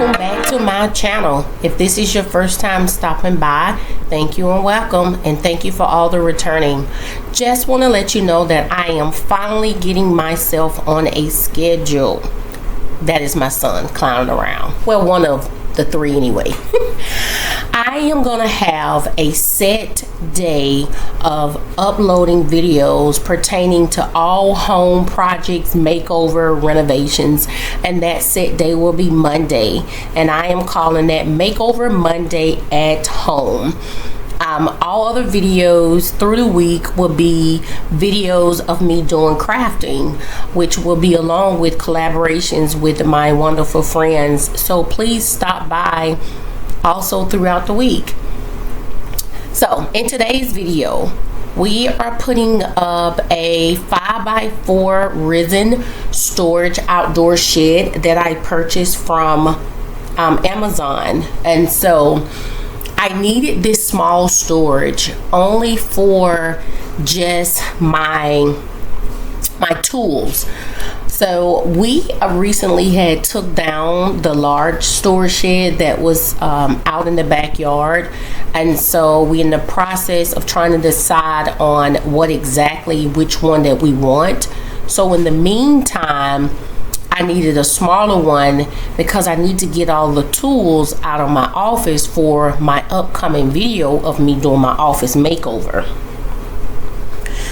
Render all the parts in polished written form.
welcome back to my channel. If this is your first time stopping by, thank you and welcome, and thank you for all the returning. Just want to let you know that I am finally getting myself on a schedule. That is my son clowning around. Well, one of the three anyway. I am gonna have a set day of uploading videos pertaining to all home projects, makeover, renovations, and that set day will be Monday, and I am calling that Makeover Monday at Home. All other videos through the week will be videos of me doing crafting, which will be along with collaborations with my wonderful friends. So please stop by also throughout the week. So in today's video, we are putting up a 5x4 resin storage outdoor shed that I purchased from Amazon. And so I needed this small storage only for just my tools. So we recently had took down the large storage shed that was out in the backyard, and so we're in the process of trying to decide on which one that we want. So in the meantime, I needed a smaller one because I need to get all the tools out of my office for my upcoming video of me doing my office makeover.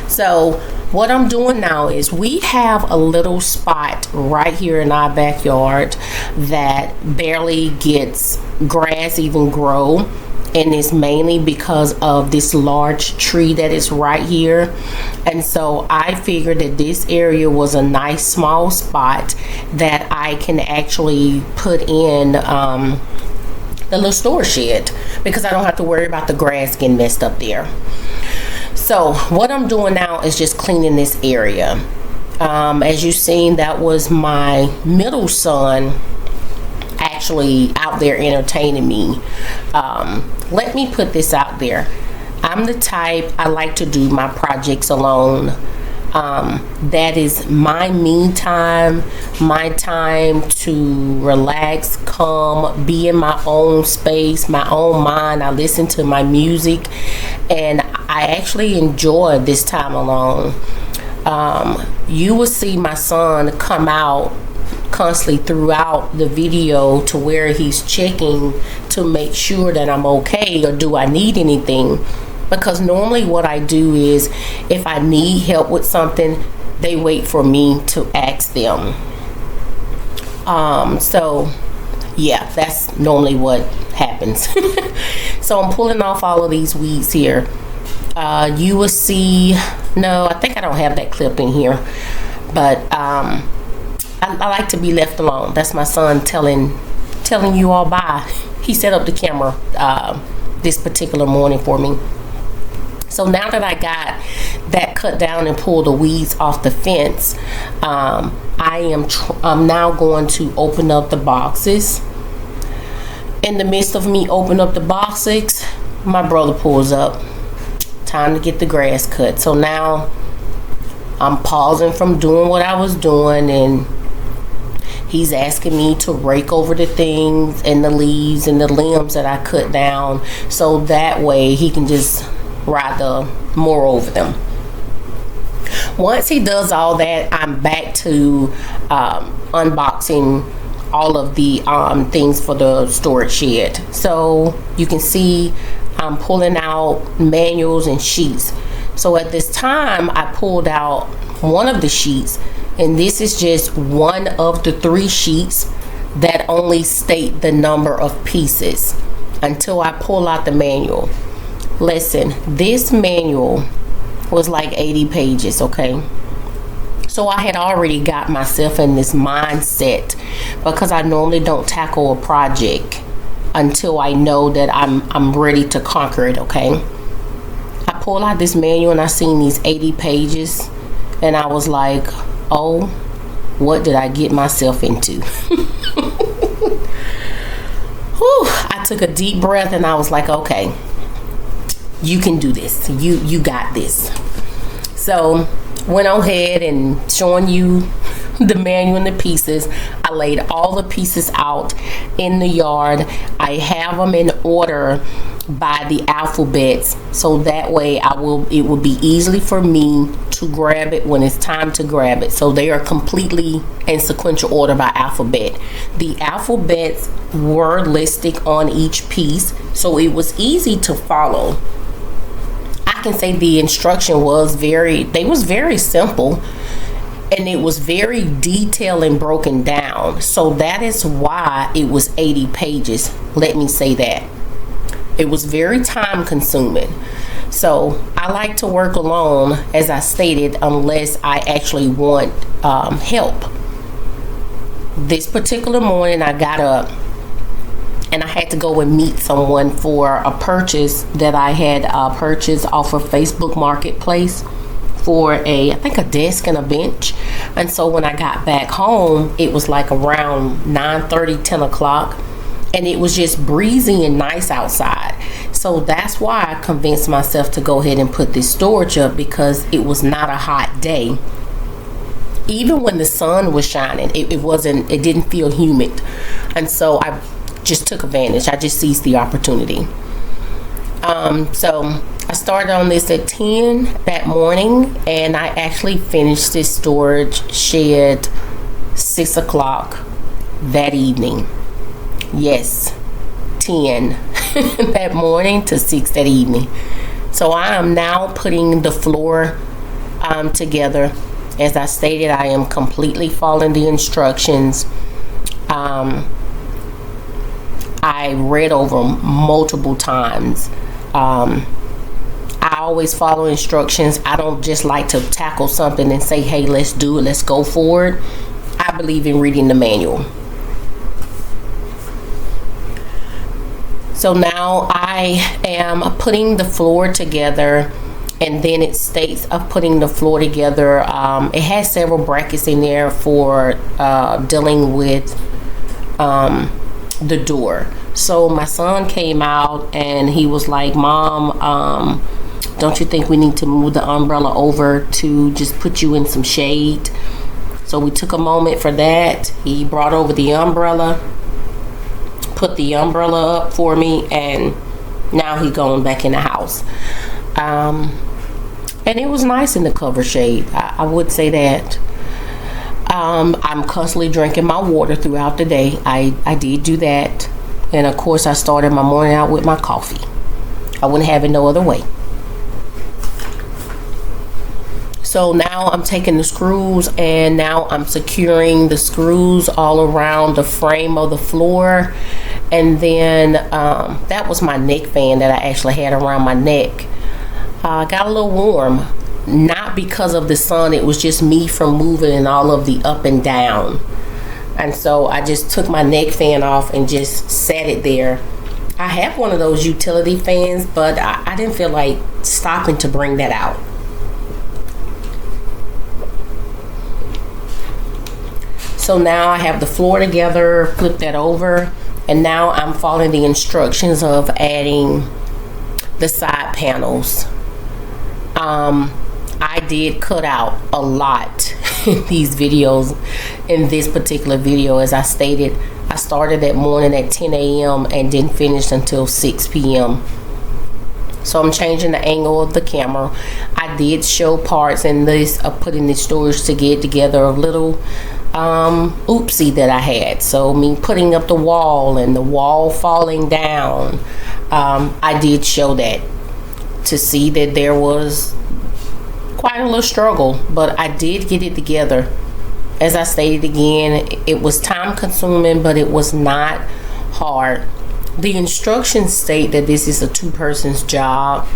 So what I'm doing now is we have a little spot right here in our backyard that barely gets grass even grow, and it's mainly because of this large tree that is right here. And so I figured that this area was a nice small spot that I can actually put in the little storage shed, because I don't have to worry about the grass getting messed up there. So what I'm doing now is just cleaning this area. As you've seen, that was my middle son actually out there entertaining me. Let me put this out there. I'm the type, I like to do my projects alone. That is my me time, my time to relax, calm, be in my own space, my own mind. I listen to my music, and I actually enjoy this time alone. You will see my son come out constantly throughout the video to where he's checking to make sure that I'm okay or do I need anything, because normally what I do is if I need help with something, they wait for me to ask them. So yeah, that's normally what happens. So I'm pulling off all of these weeds here. You will see, no, I think I don't have that clip in here, but I like to be left alone. That's my son telling you all bye. He set up the camera this particular morning for me. So now that I got that cut down and pulled the weeds off the fence, I'm now going to open up the boxes. In the midst of me opening up the boxes, my brother pulls up. Time to get the grass cut. So now I'm pausing from doing what I was doing, and he's asking me to rake over the things and the leaves and the limbs that I cut down, so that way he can just rather more over them. Once he does all that, I'm back to unboxing all of the things for the storage shed. So you can see I'm pulling out manuals and sheets. So at this time, I pulled out one of the sheets, and this is just one of the 3 sheets that only state the number of pieces until I pull out the manual. Listen, this manual was like 80 pages, okay? So I had already got myself in this mindset, because I normally don't tackle a project until I know that I'm ready to conquer it, okay? I pulled out this manual and I seen these 80 pages, and I was like, oh, what did I get myself into? Whew, I took a deep breath and I was like, okay, you can do this. You got this. So went on ahead and showing you the manual and the pieces. I laid all the pieces out in the yard. I have them in order by the alphabets, so that way it will be easily for me to grab it when it's time to grab it. So they are completely in sequential order by alphabet. The alphabets were listed on each piece, so it was easy to follow. I can say the instruction was very simple, and it was very detailed and broken down. So that is why it was 80 pages. Let me say that. It was very time consuming. So I like to work alone, as I stated, unless I actually want help. This particular morning I got up and I had to go and meet someone for a purchase that I had purchased off of Facebook Marketplace for I think a desk and a bench. And so when I got back home, it was like around 9:30, 10 o'clock, and it was just breezy and nice outside. So that's why I convinced myself to go ahead and put this storage up, because it was not a hot day. Even when the sun was shining, it didn't feel humid. And so I just took advantage. I just seized the opportunity. So I started on this at 10 that morning, and I actually finished this storage shed 6 o'clock that evening. Yes, 10 that morning to 6 that evening. So I am now putting the floor together. As I stated, I am completely following the instructions. I read over them multiple times. I always follow instructions. I don't just like to tackle something and say, hey, let's do it, let's go forward. I believe in reading the manual. So now I am putting the floor together, and then it states of putting the floor together. It has several brackets in there for dealing with the door. So my son came out and he was like, Mom, don't you think we need to move the umbrella over to just put you in some shade? So we took a moment for that. He brought over the umbrella, put the umbrella up for me, and now he's going back in the house. And it was nice in the cover shade. I would say that. I'm constantly drinking my water throughout the day. I did do that. And of course, I started my morning out with my coffee. I wouldn't have it no other way. So now I'm taking the screws, and now I'm securing the screws all around the frame of the floor. And then that was my neck fan that I actually had around my neck. Got a little warm, not because of the sun. It was just me from moving and all of the up and down. And so I just took my neck fan off and just set it there. I have one of those utility fans, but I didn't feel like stopping to bring that out. So now I have the floor together, flip that over, and now I'm following the instructions of adding the side panels. I did cut out a lot in these videos. In this particular video, as I stated, I started that morning at 10 a.m. and didn't finish until 6 p.m. So I'm changing the angle of the camera. I did show parts in this of putting the storage to get together, a little oopsie that I had. So me putting up the wall and the wall falling down, I did show that to see that there was quite a little struggle, but I did get it together. As I stated again, it was time consuming, but it was not hard. The instructions state that this is a two-person's job.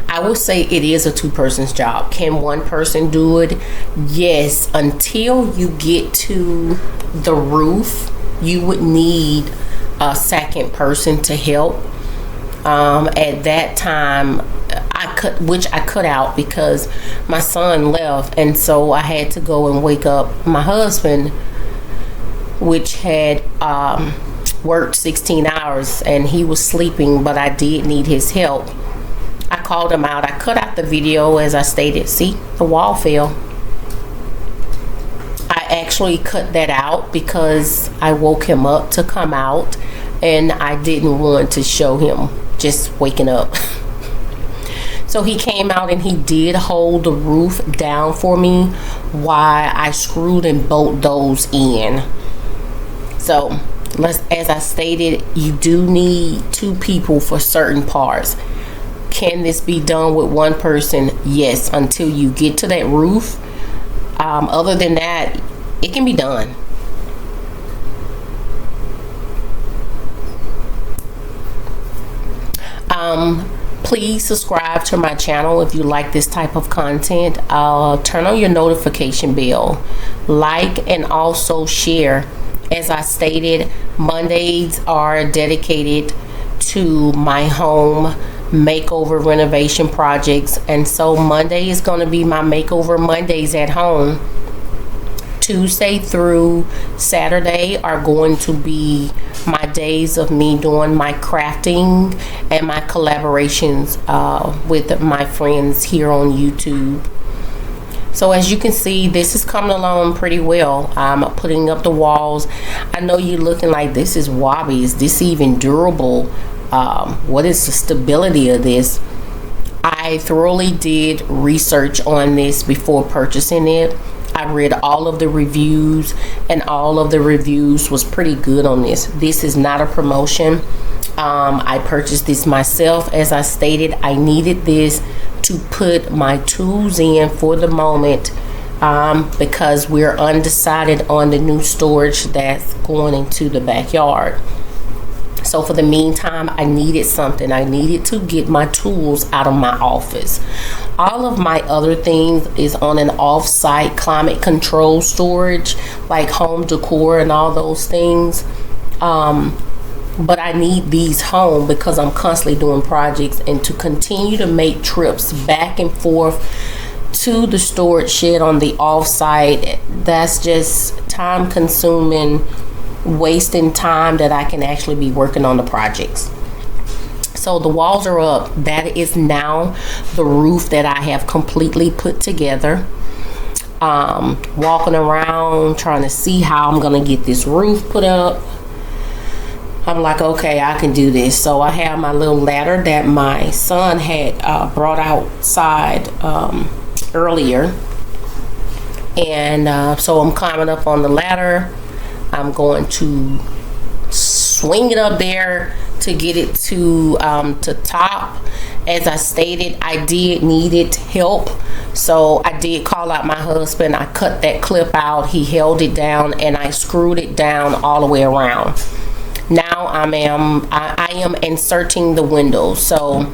I will say it is a two-person's job. Can one person do it? Yes, until you get to the roof, you would need a second person to help. At that time, I cut out because my son left, and so I had to go and wake up my husband, which had worked 16 hours, and he was sleeping, but I did need his help. I called him out. I cut out the video as I stated. See, the wall fell. I actually cut that out because I woke him up to come out, and I didn't want to show him just waking up. So he came out and he did hold the roof down for me while I screwed and bolted those in. So as I stated, you do need 2 people for certain parts. Can this be done with 1 person? Yes, until you get to that roof. Other than that, it can be done. Please subscribe to my channel if you like this type of content. Turn on your notification bell, like, and also share. As I stated, Mondays are dedicated to my home makeover renovation projects, and so Monday is going to be my Makeover Mondays at home. Tuesday through Saturday are going to be my days of me doing my crafting and my collaborations with my friends here on YouTube. So as you can see, this is coming along pretty well. I'm putting up the walls. I know you're looking like, this is wobbly. Is this even durable? What is the stability of this? I thoroughly did research on this before purchasing it. I read all of the reviews, and all of the reviews was pretty good on this. This is not a promotion. I purchased this myself. As I stated, I needed this to put my tools in for the moment, because we're undecided on the new storage that's going into the backyard. So for the meantime, I needed something. I needed to get my tools out of my office. All of my other things is on an off-site climate control storage, like home decor and all those things. But I need these home because I'm constantly doing projects, and to continue to make trips back and forth to the storage shed on the off-site, that's just time consuming, wasting time that I can actually be working on the projects. So the walls are up. That is now the roof that I have completely put together. Walking around trying to see how I'm gonna get this roof put up. I'm like, okay, I can do this. So I have my little ladder that my son had brought outside earlier, and so I'm climbing up on the ladder. I'm going to swing it up there to get it to top. As I stated, I did needed help, so I did call out my husband. I cut that clip out, he held it down, and I screwed it down all the way around. Now I am inserting the window. So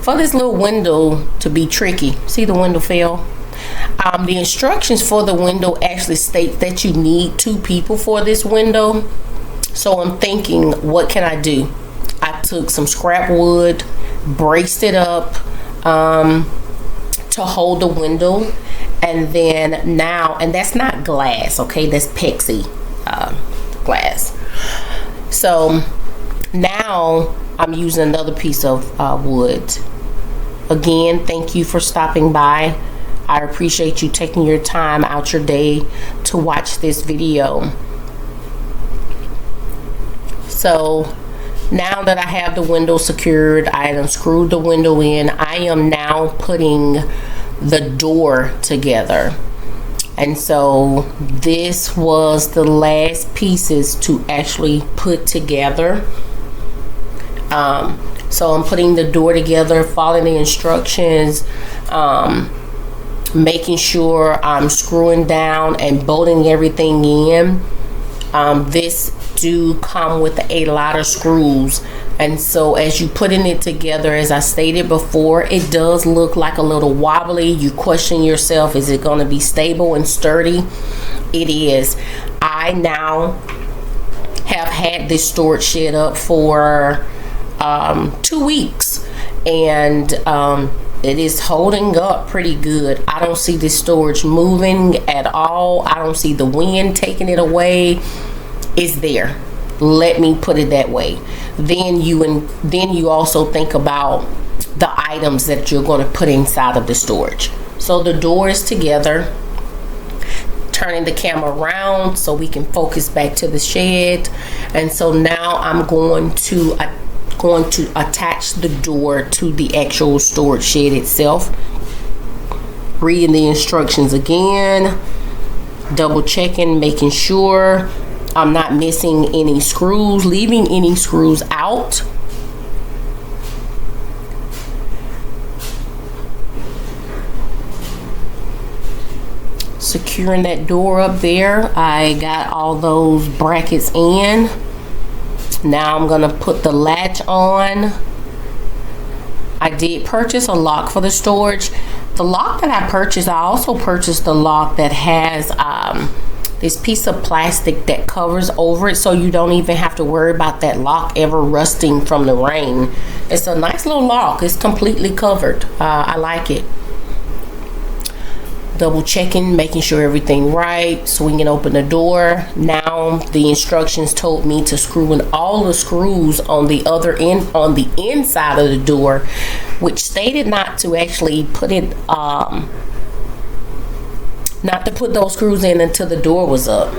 for this little window to be tricky, see the window fell? The instructions for the window actually state that you need 2 people for this window. So I'm thinking, what can I do? I took some scrap wood, braced it up to hold the window, and then now, and that's not glass, okay, that's Pexi glass. So now I'm using another piece of wood. Again, thank you for stopping by. I appreciate you taking your time out your day to watch this video. So now that I have the window secured, I unscrewed the window in, I am now putting the door together. And so this was the last pieces to actually put together. So I'm putting the door together, following the instructions, making sure I'm screwing down and bolting everything in. This do come with a lot of screws, and so as you putting it together, as I stated before, it does look like a little wobbly. You question yourself, is it going to be stable and sturdy? It is. I now have had this storage shed up for 2 weeks, and it is holding up pretty good. I don't see this storage moving at all. I don't see the wind taking it away. It's there. Let me put it that way. Then you also think about the items that you're going to put inside of the storage. So the door is together. Turning the camera around so we can focus back to the shed. And so now I'm going to attach the door to the actual storage shed itself. Reading the instructions again, double checking, making sure I'm not missing any screws, leaving any screws out. Securing that door up there. I got all those brackets in. Now I'm gonna put the latch on. I did purchase a lock for the storage. The lock that I purchased, I also purchased the lock that has this piece of plastic that covers over it, so you don't even have to worry about that lock ever rusting from the rain. It's a nice little lock. It's completely covered. I like it. Double checking, making sure everything right, swinging open the door. Now the instructions told me to screw in all the screws on the other end, on the inside of the door, which stated not to actually put it not to put those screws in until the door was up.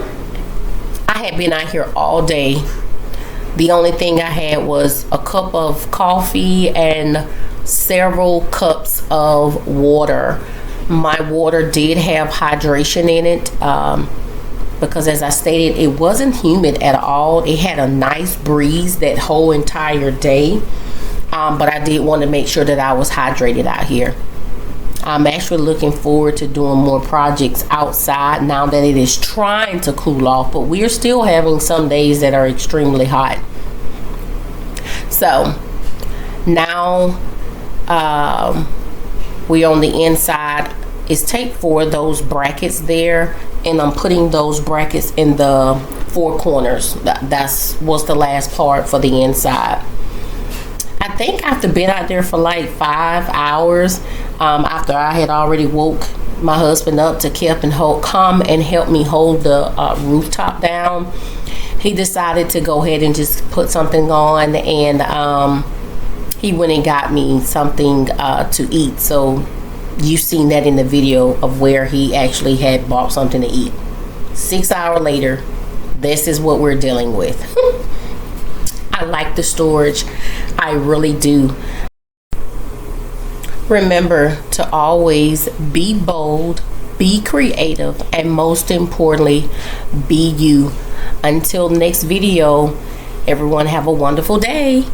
I had been out here all day. The only thing I had was a cup of coffee and several cups of water. My water did have hydration in it because, as I stated, it wasn't humid at all. It had a nice breeze that whole entire day, but I did want to make sure that I was hydrated out here. I'm actually looking forward to doing more projects outside now that it is trying to cool off, but we are still having some days that are extremely hot. So now we're on the inside. Is tape for those brackets there, and I'm putting those brackets in the four corners. That's was the last part for the inside. I think after being out there for like 5 hours, after I had already woke my husband up to come and help me hold the rooftop down, he decided to go ahead and just put something on, and he went and got me something to eat. So you've seen that in the video of where he actually had bought something to eat. 6 hours later, this is what we're dealing with. I like the storage. I really do. Remember to always be bold, be creative, and most importantly, be you. Until next video, everyone have a wonderful day.